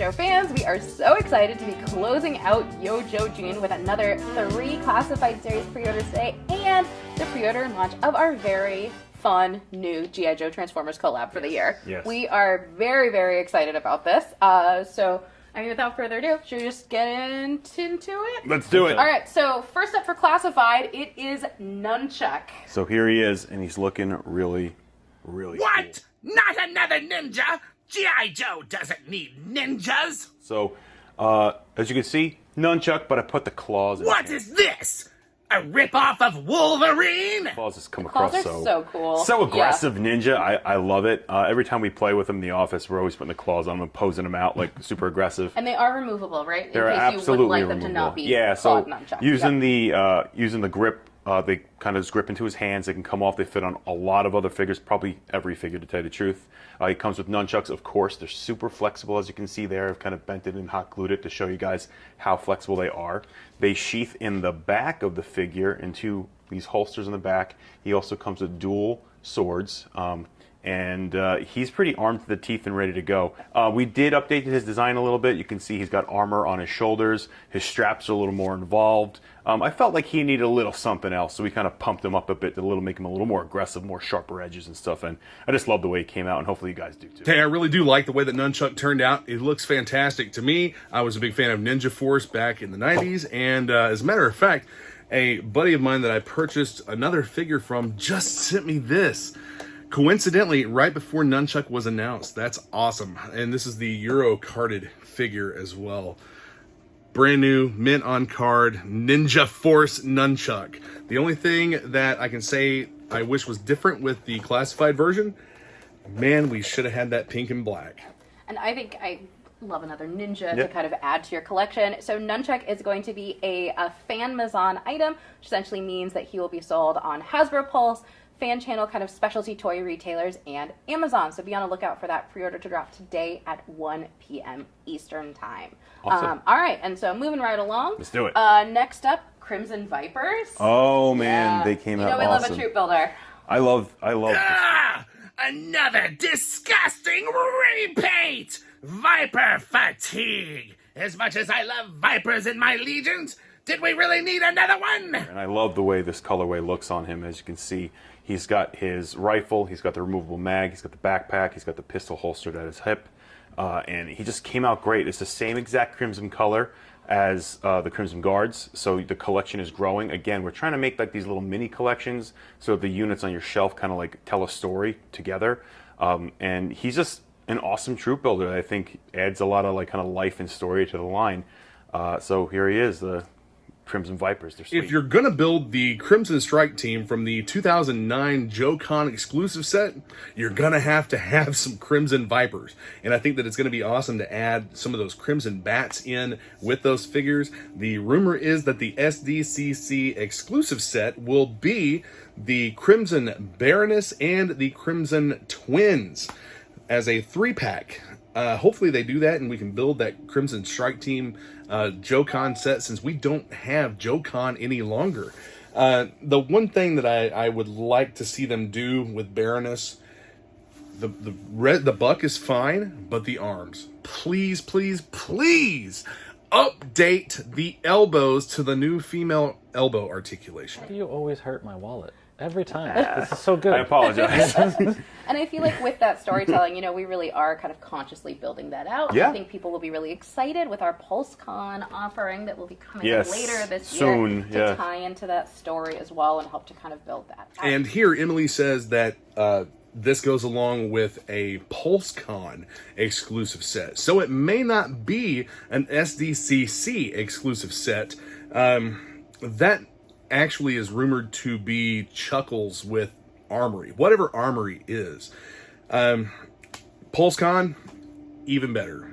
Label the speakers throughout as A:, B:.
A: YoJoe fans, we are so excited to be closing out YoJoe June with another 3 classified series pre-orders today and the pre-order launch of our very fun new G.I. Joe Transformers collab for the year.
B: Yes.
A: We are very, very excited about this. Without further ado, should we just get into it?
B: Let's do it.
A: All right, so first up for classified, it is Nunchuck.
B: So here he is, and he's looking really, really
C: What?
B: cool.
C: Not another ninja? G.I. Joe doesn't need ninjas.
B: So, as you can see, nunchuck, but I put the claws in
C: What
B: his
C: is this? A ripoff of Wolverine?
B: claws just come
A: Claws
B: across
A: are so cool.
B: So aggressive ninja. I love it. Every time we play with him in the office, we're always putting the claws on them and posing them out like super aggressive.
A: And they are removable, right?
B: They're
A: In case
B: absolutely
A: you would like
B: removable.
A: them to not be
B: yeah, so
A: clawed nunchucks.
B: using the grip, they kind of just grip into his hands. They can come off. They fit on a lot of other figures, probably every figure to tell you the truth. He comes with nunchucks, of course. They're super flexible, as you can see there. I've kind of bent it and hot glued it to show you guys how flexible they are. They sheath in the back of the figure into these holsters in the back. He also comes with dual swords. And he's pretty armed to the teeth and ready to go. We did update his design a little bit. You can see he's got armor on his shoulders. His straps are a little more involved. I felt like he needed a little something else, so we kind of pumped him up a bit to make him a little more aggressive, more sharper edges and stuff. And I just love the way he came out, and hopefully you guys do too.
D: Hey, I really do like the way that Nunchuck turned out. It looks fantastic to me. I was a big fan of Ninja Force back in the 90s, and as a matter of fact, a buddy of mine that I purchased another figure from just sent me this. Coincidentally, right before Nunchuck was announced. That's awesome. And this is the Euro carded figure as well. Brand new, mint on card, Ninja Force Nunchuck. The only thing that I can say I wish was different with the classified version, man, we should have had that pink and black.
A: And I think I love another ninja to kind of add to your collection. So Nunchuck is going to be a fan maison item, which essentially means that he will be sold on Hasbro Pulse, fan channel kind of specialty toy retailers, and Amazon. So be on the lookout for that pre-order to drop today at 1 p.m. Eastern time.
B: Awesome.
A: All right, and so moving right along.
B: Let's do it.
A: Next up, Crimson Vipers.
B: Oh man, they came out
A: we
B: awesome.
A: love a troop builder.
B: I love
C: Ah! Another disgusting repaint! Viper fatigue! As much as I love Vipers in my legions, did we really need another one?
B: And I love the way this colorway looks on him. As you can see, he's got his rifle, he's got the removable mag, he's got the backpack, he's got the pistol holstered at his hip, and he just came out great. It's the same exact crimson color as the Crimson Guards, so the collection is growing. Again, we're trying to make like these little mini collections so the units on your shelf kind of like tell a story together. And he's just an awesome troop builder that I think adds a lot of like kind of life and story to the line. So here he is, the Crimson Vipers. They're sweet.
D: If you're going to build the Crimson Strike team from the 2009 JoeCon exclusive set, you're going to have some Crimson Vipers. And I think that it's going to be awesome to add some of those Crimson Bats in with those figures. The rumor is that the SDCC exclusive set will be the Crimson Baroness and the Crimson Twins as a 3-pack. Hopefully they do that and we can build that Crimson Strike Team JoeCon set, since we don't have JoeCon any longer. The one thing that I would like to see them do with Baroness, the buck is fine, but the arms. Please, please, please update the elbows to the new female elbow articulation.
E: You always hurt my wallet. Every time. This is so good.
B: I apologize.
A: And I feel like with that storytelling, we really are kind of consciously building that out.
B: Yeah.
A: I think people will be really excited with our PulseCon offering that will be coming
B: Yes,
A: later this
B: soon,
A: year to
B: yeah.
A: tie into that story as well and help to kind of build that out.
D: And here, Emily says that this goes along with a PulseCon exclusive set. So it may not be an SDCC exclusive set. That actually is rumored to be Chuckles with Armory. Whatever Armory is. PulseCon, even better.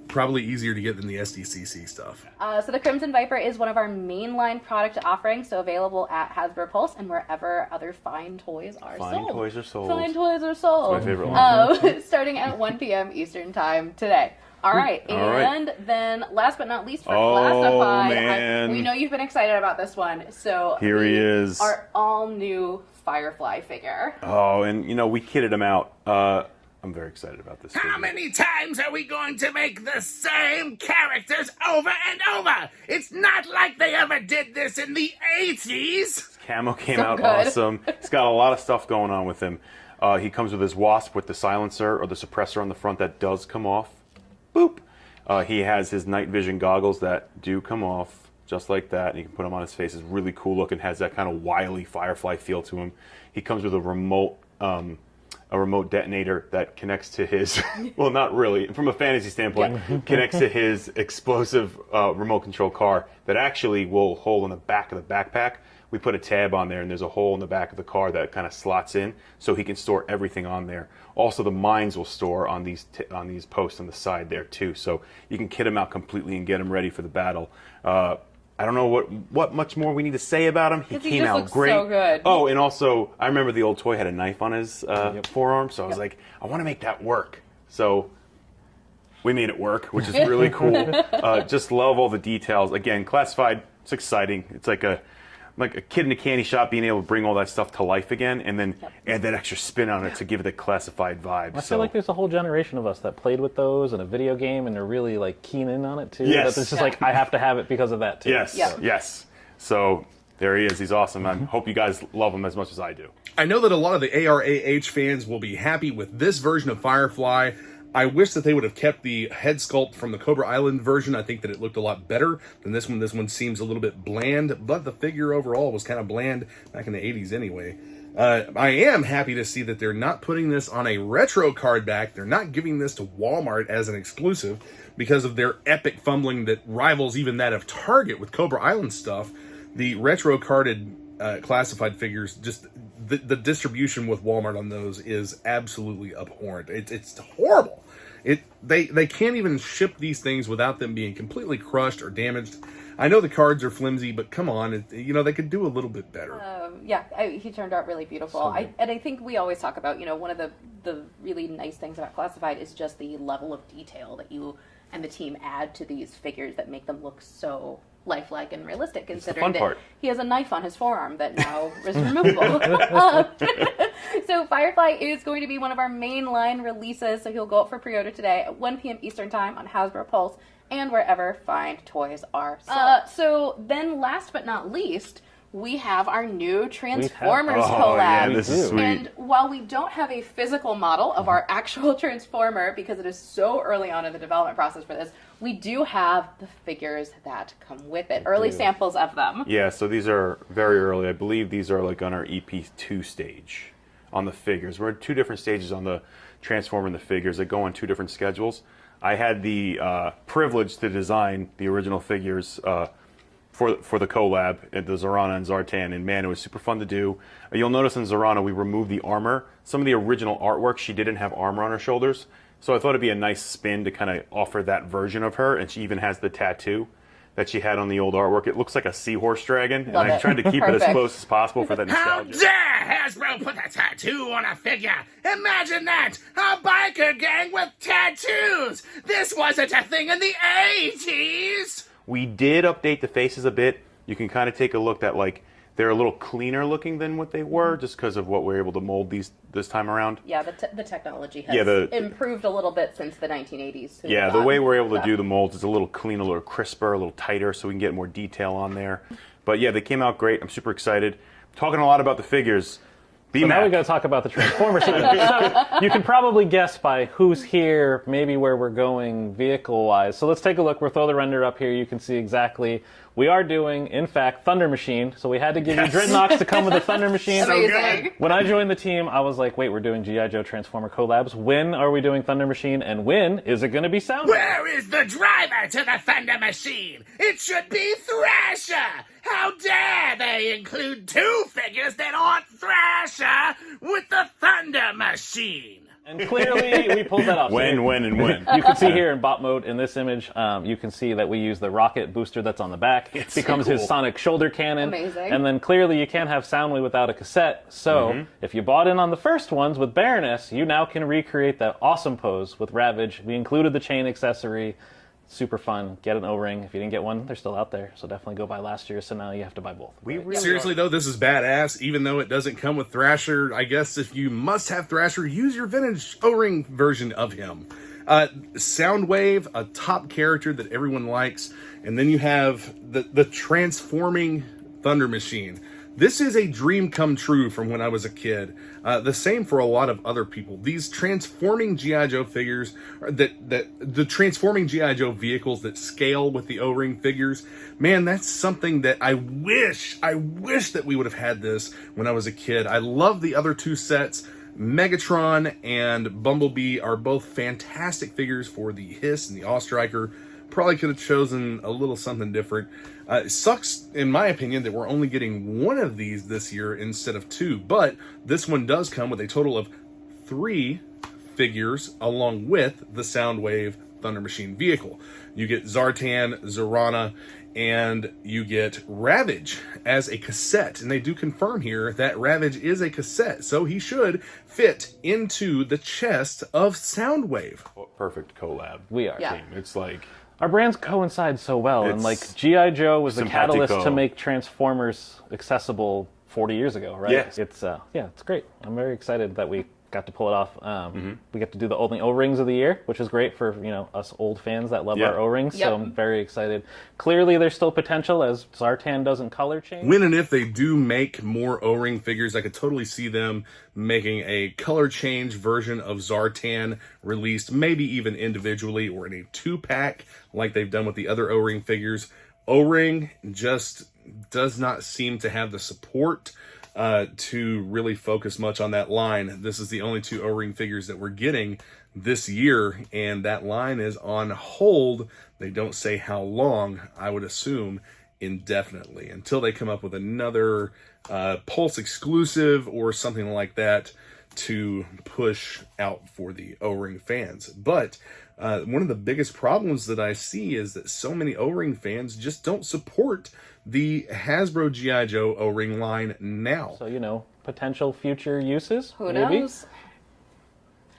D: Probably easier to get than the SDCC stuff.
A: So the Crimson Viper is one of our mainline product offerings, so available at Hasbro Pulse and wherever other fine toys are sold.
B: Fine toys are sold.
A: Fine toys are sold.
B: That's my favorite one.
A: Starting at 1 p.m. Eastern Time today. All right, and then last but not least for Classified,
B: man.
A: we know you've been excited about this one, so
B: Here he is.
A: Our all-new Firefly figure.
B: Oh, and we kitted him out. I'm very excited about this.
C: How many times are we going to make the same characters over and over? It's not like they ever did this in the 80s.
B: Camo came
A: So
B: out
A: good.
B: awesome. He's got a lot of stuff going on with him. He comes with his Wasp with the silencer or the suppressor on the front that does come off. Boop. He has his night vision goggles that do come off just like that. And you can put them on his face. It's really cool looking. Has that kind of wily Firefly feel to him. He comes with a remote detonator that connects to his, well, not really, from a fantasy standpoint, connects to his explosive remote control car that actually will hold in the back of the backpack. We put a tab on there, and there's a hole in the back of the car that kind of slots in, so he can store everything on there. Also, the mines will store on these posts on the side there too, so you can kit him out completely and get him ready for the battle. I don't know what much more we need to say about him. He came
A: just
B: out
A: looks
B: great.
A: so good.
B: Oh, and also, I remember the old toy had a knife on his forearm, so I was like, I want to make that work. So we made it work, which is really cool. Just love all the details. Again, classified, it's exciting. It's like a kid in a candy shop being able to bring all that stuff to life again and then add that extra spin on it to give it the classified vibe.
E: I feel like there's a whole generation of us that played with those in a video game and they're really like keen in on it too.
B: Yes.
E: That it's just like, I have to have it because of that too.
B: Yes, yes. So there he is. He's awesome. I hope you guys love him as much as I do.
D: I know that a lot of the ARAH fans will be happy with this version of Firefly. I wish that they would have kept the head sculpt from the Cobra Island version. I think that it looked a lot better than this one. This one seems a little bit bland, but the figure overall was kind of bland back in the 80s anyway. I am happy to see that they're not putting this on a retro card back. They're not giving this to Walmart as an exclusive because of their epic fumbling that rivals even that of Target with Cobra Island stuff. The retro carded classified figures, just the distribution with Walmart on those is absolutely abhorrent. It's horrible. They can't even ship these things without them being completely crushed or damaged. I know the cards are flimsy, but come on, they could do a little bit better.
A: He turned out really beautiful. I think we always talk about, one of the really nice things about classified is just the level of detail that you and the team add to these figures that make them look so lifelike and realistic, considering that he has a knife on his forearm that now is removable. So Firefly is going to be one of our mainline releases, so he'll go up for pre-order today at 1 p.m. Eastern Time on Hasbro Pulse and wherever fine toys are sold. So then last but not least, we have our new Transformers collab.
B: Yeah, this is sweet.
A: And while we don't have a physical model of our actual Transformer, because it is so early on in the development process for this, we do have the figures that come with it. Early samples of them.
B: Yeah, so these are very early. I believe these are like on our EP2 stage on the figures. We're in 2 different stages on the Transformer and the figures that go on 2 different schedules. I had the privilege to design the original figures for the collab at the Zorana and Zartan, and man, it was super fun to do. You'll notice in Zorana we removed the armor. Some of the original artwork, she didn't have armor on her shoulders, so I thought it'd be a nice spin to kind of offer that version of her, and she even has the tattoo that she had on the old artwork. It looks like a seahorse dragon, and I tried to keep it as close as possible for that nostalgia.
C: How dare Hasbro put a tattoo on a figure? Imagine that! A biker gang with tattoos! This wasn't a thing in the 80s!
B: We did update the faces a bit. You can kind of take a look that they're a little cleaner looking than what they were, just because of what we're able to mold these this time around.
A: Yeah, the technology has improved a little bit since the 1980s.
B: Yeah, the way we're able to do the molds is a little cleaner, a little crisper, a little tighter, so we can get more detail on there. But yeah, they came out great. I'm super excited. Talking a lot about the figures.
E: So now we got to talk about the Transformers. So you can probably guess by who's here, maybe where we're going vehicle-wise. So let's take a look. We'll throw the render up here. You can see exactly. We are doing, in fact, Thunder Machine. So we had to give you Dreadnoks to come with a Thunder Machine.
A: So good.
E: When I joined the team, I was like, wait, we're doing G.I. Joe Transformer collabs. When are we doing Thunder Machine? And when is it going to be sound?
C: Where is the driver to the Thunder Machine? It should be Thrasher! How dare they include 2 figures that aren't Thrasher with the Thunder Machine?
E: And clearly, we pulled that off.
B: When.
E: You can see here in bot mode in this image, you can see that we use the rocket booster that's on the back. It becomes his sonic shoulder cannon.
A: Amazing.
E: And then clearly you can't have Soundwave without a cassette. So if you bought in on the first ones with Baroness, you now can recreate that awesome pose with Ravage. We included the chain accessory. Super fun. Get an O-ring. If you didn't get one, they're still out there. So definitely go buy last year's. So now you have to buy both.
D: Seriously though, this is badass. Even though it doesn't come with Thrasher, I guess if you must have Thrasher, use your vintage O-ring version of him. Soundwave, a top character that everyone likes, and then you have the transforming Thunder Machine. This is a dream come true from when I was a kid. The same for a lot of other people. These transforming G.I. Joe figures, the transforming G.I. Joe vehicles that scale with the O-ring figures, man, that's something that I wish that we would have had this when I was a kid. I love the other two sets. Megatron and Bumblebee are both fantastic figures for the Hiss and the All-Striker. Probably could have chosen a little something different. It sucks, in my opinion, that we're only getting one of these this year instead of two, but this one does come with a total of 3 figures along with the Soundwave Thunder Machine vehicle. You get Zartan, Zorana, and you get Ravage as a cassette. And they do confirm here that Ravage is a cassette, so he should fit into the chest of Soundwave.
B: Perfect collab.
E: We are.
A: Yeah.
B: It's like...
E: Our brands coincide so well, and
B: It's
E: like G.I. Joe was the
B: simpatico.
E: catalyst to make Transformers accessible 40 years ago, right?
B: Yeah.
E: It's great. I'm very excited that we got to pull it off. We get to do the only O-rings of the year, which is great for us old fans that love
B: Yeah.
E: our O-rings.
A: Yep.
E: So I'm very excited. Clearly, there's still potential as Zartan doesn't color change.
D: When and if they do make more O-ring figures, I could totally see them making a color change version of Zartan released, maybe even individually or in a 2-pack like they've done with the other O-ring figures. O-ring just does not seem to have the support to really focus much on that line. This is the only 2 O-ring figures that we're getting this year, and that line is on hold. They don't say how long. I would assume indefinitely, until they come up with another Pulse exclusive or something like that to push out for the O-ring fans. But one of the biggest problems that I see is that so many O-ring fans just don't support the Hasbro G.I. Joe O-ring line now.
E: So, potential future uses?
A: Who
E: maybe?
A: knows?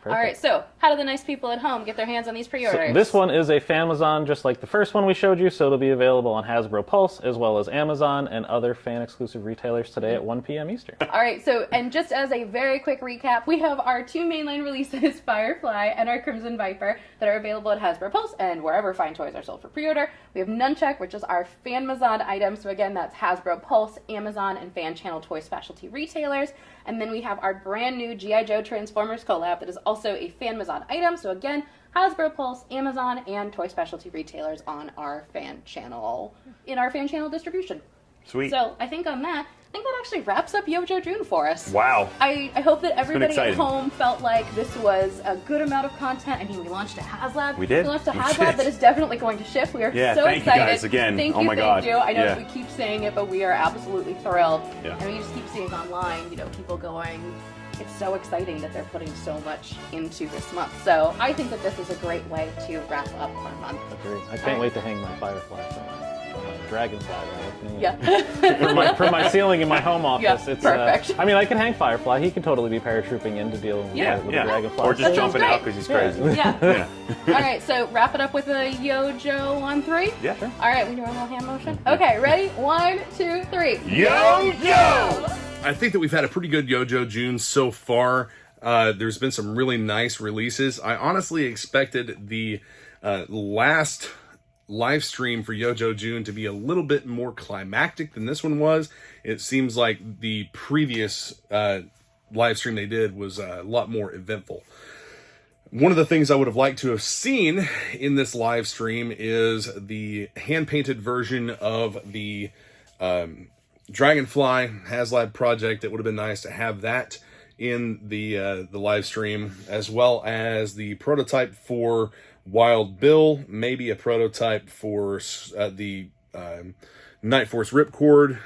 E: Perfect.
A: All right, so how do the nice people at home get their hands on these pre-orders?
E: So this one is a Famazon, just like the first one we showed you, so it'll be available on Hasbro Pulse, as well as Amazon and other fan-exclusive retailers today at 1 p.m. Eastern.
A: All right, so, and just as a very quick recap, we have our 2 mainline releases, Firefly and our Crimson Viper, that are available at Hasbro Pulse and wherever fine toys are sold for pre-order. We have Nunchuck, which is our Fanmazon item, so again, that's Hasbro Pulse, Amazon, and Fan Channel Toy Specialty retailers. And then we have our brand new G.I. Joe Transformers collab that is also a Fanmazon item, so again, Hasbro Pulse, Amazon, and Toy Specialty retailers on our Fan Channel, in our Fan Channel distribution.
B: Sweet.
A: So I think on that, actually wraps up YoJoe June for us.
B: Wow.
A: I hope that everybody at
B: exciting.
A: home felt like this was a good amount of content. I mean, we launched a HasLab.
B: We did.
A: We launched a
B: We
A: HasLab
B: did.
A: that is definitely going to ship. We are
B: Yeah,
A: so
B: thank you
A: excited.
B: guys again.
A: Thank
B: Oh
A: you,
B: my
A: thank
B: God.
A: you. I know
B: Yeah.
A: we keep saying it, but we are absolutely thrilled.
B: Yeah.
A: And we just keep seeing online, people going, it's so exciting that they're putting so much into this month. So I think that this is a great way to wrap up our month.
E: Agreed. I can't wait to hang my Firefly from my Dragonfly, right?
A: Yeah.
E: from my ceiling in my home office.
A: Yeah,
E: it's
A: perfect.
E: I can hang Firefly. He can totally be paratrooping in to deal with,
A: Yeah.
E: with the Dragonfly.
B: Or just
A: That sounds
B: jumping
A: great.
B: out because he's crazy.
A: Yeah.
B: Yeah.
A: All right, so wrap it up with a YoJoe on 3.
B: Yeah, sure.
A: All right, we do our little hand motion. Okay, ready? 1, 2, 3.
B: YoJoe!
D: I think that we've had a pretty good YoJoe June so far. There's been some really nice releases. I honestly expected the last live stream for YoJoe June to be a little bit more climactic than this one was. It seems like the previous live stream they did was a lot more eventful. One of the things I would have liked to have seen in this live stream is the hand-painted version of the Dragonfly HasLab project. It would have been nice to have that in the live stream, as well as the prototype for Wild Bill, maybe a prototype for the Night Force Ripcord,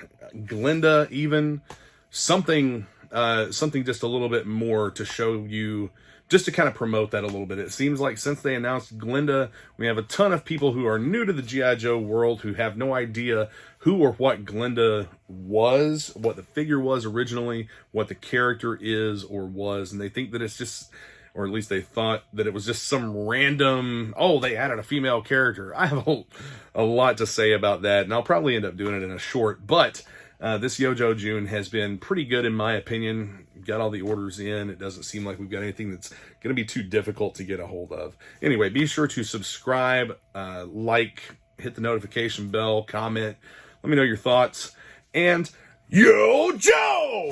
D: Glinda, even something just a little bit more to show you, just to kind of promote that a little bit. It seems like since they announced Glinda, we have a ton of people who are new to the G.I. Joe world who have no idea who or what Glinda was, what the figure was originally, what the character is or was, and they think that it's just or at least they thought that it was just some random, oh, they added a female character. I have a lot to say about that, and I'll probably end up doing it in a short, but this YoJoe June has been pretty good in my opinion. Got all the orders in. It doesn't seem like we've got anything that's going to be too difficult to get a hold of. Anyway, be sure to subscribe, like, hit the notification bell, comment. Let me know your thoughts. And YoJoe!